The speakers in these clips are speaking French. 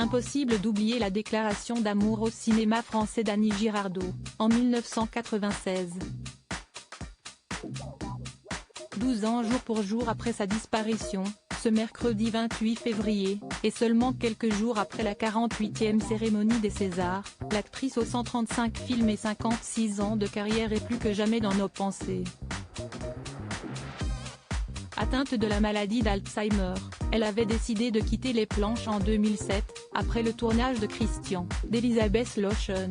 Impossible d'oublier la déclaration d'amour au cinéma français d'Annie Girardot, en 1996. 12 ans jour pour jour après sa disparition, ce mercredi 28 février, et seulement quelques jours après la 48e cérémonie des Césars, l'actrice aux 135 films et 56 ans de carrière est plus que jamais dans nos pensées. Atteinte de la maladie d'Alzheimer, elle avait décidé de quitter les planches en 2007, après le tournage de Christian, d'Elizabeth Lotion.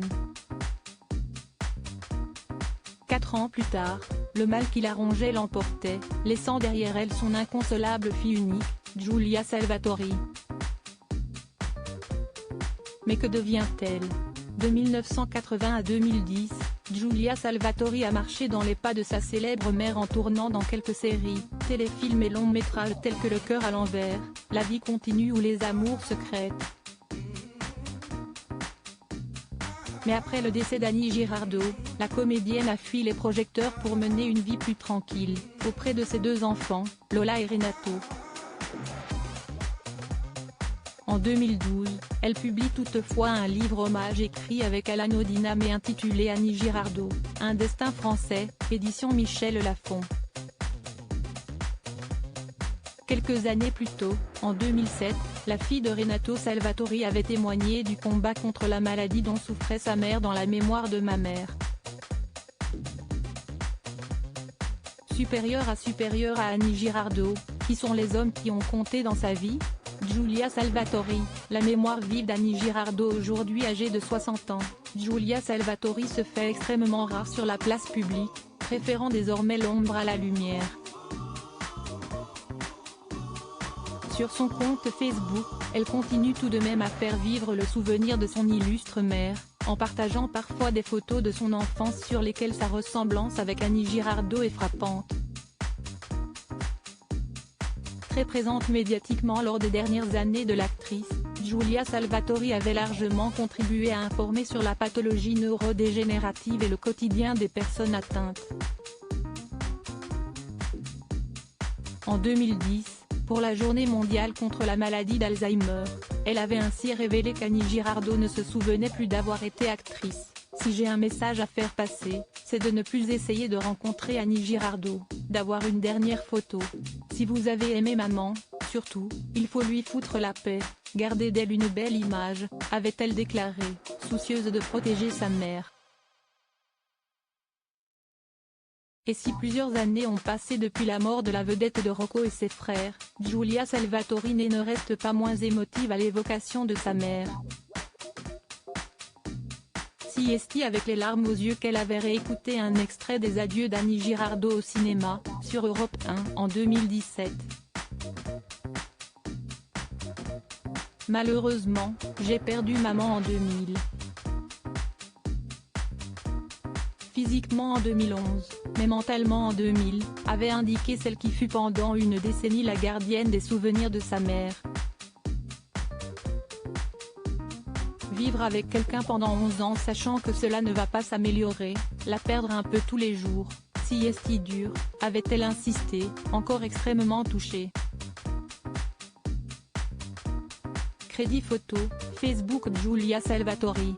4 ans plus tard, le mal qui la rongeait l'emportait, laissant derrière elle son inconsolable fille unique, Giulia Salvatori. Mais que devient-elle? De 1980 à 2010, Giulia Salvatori a marché dans les pas de sa célèbre mère en tournant dans quelques séries, téléfilms et longs métrages tels que Le cœur à l'envers, La vie continue ou Les amours secrètes. Mais après le décès d'Annie Girardot, la comédienne a fui les projecteurs pour mener une vie plus tranquille, auprès de ses 2 enfants, Lola et Renato. En 2012, elle publie toutefois un livre hommage écrit avec Alan Odinam et intitulé Annie Girardot, un destin français, édition Michel Lafon. Quelques années plus tôt, en 2007, la fille de Renato Salvatori avait témoigné du combat contre la maladie dont souffrait sa mère dans La mémoire de ma mère. Supérieure à Annie Girardot, qui sont les hommes qui ont compté dans sa vie? Giulia Salvatori, la mémoire vive d'Annie Girardot aujourd'hui âgée de 60 ans, Giulia Salvatori se fait extrêmement rare sur la place publique, préférant désormais l'ombre à la lumière. Sur son compte Facebook, elle continue tout de même à faire vivre le souvenir de son illustre mère, en partageant parfois des photos de son enfance sur lesquelles sa ressemblance avec Annie Girardot est frappante. Très présente médiatiquement lors des dernières années de l'actrice, Giulia Salvatori avait largement contribué à informer sur la pathologie neurodégénérative et le quotidien des personnes atteintes. En 2010, pour la Journée mondiale contre la maladie d'Alzheimer, elle avait ainsi révélé qu'Annie Girardot ne se souvenait plus d'avoir été actrice. Si j'ai un message à faire passer, c'est de ne plus essayer de rencontrer Annie Girardot, d'avoir une dernière photo. Si vous avez aimé maman, surtout, il faut lui foutre la paix, garder d'elle une belle image, avait-elle déclaré, soucieuse de protéger sa mère. Et si plusieurs années ont passé depuis la mort de la vedette de Rocco et ses frères, Giulia Salvatori ne reste pas moins émotive à l'évocation de sa mère. Si est avec les larmes aux yeux qu'elle avait réécouté un extrait des adieux d'Annie Girardot au cinéma, sur Europe 1 en 2017. Malheureusement, j'ai perdu maman en 2000. Physiquement en 2011, mais mentalement en 2000, avait indiqué celle qui fut pendant une décennie la gardienne des souvenirs de sa mère. Vivre avec quelqu'un pendant 11 ans sachant que cela ne va pas s'améliorer, la perdre un peu tous les jours, si est dur, avait-elle insisté, encore extrêmement touchée. Crédit photo, Facebook Giulia Salvatori.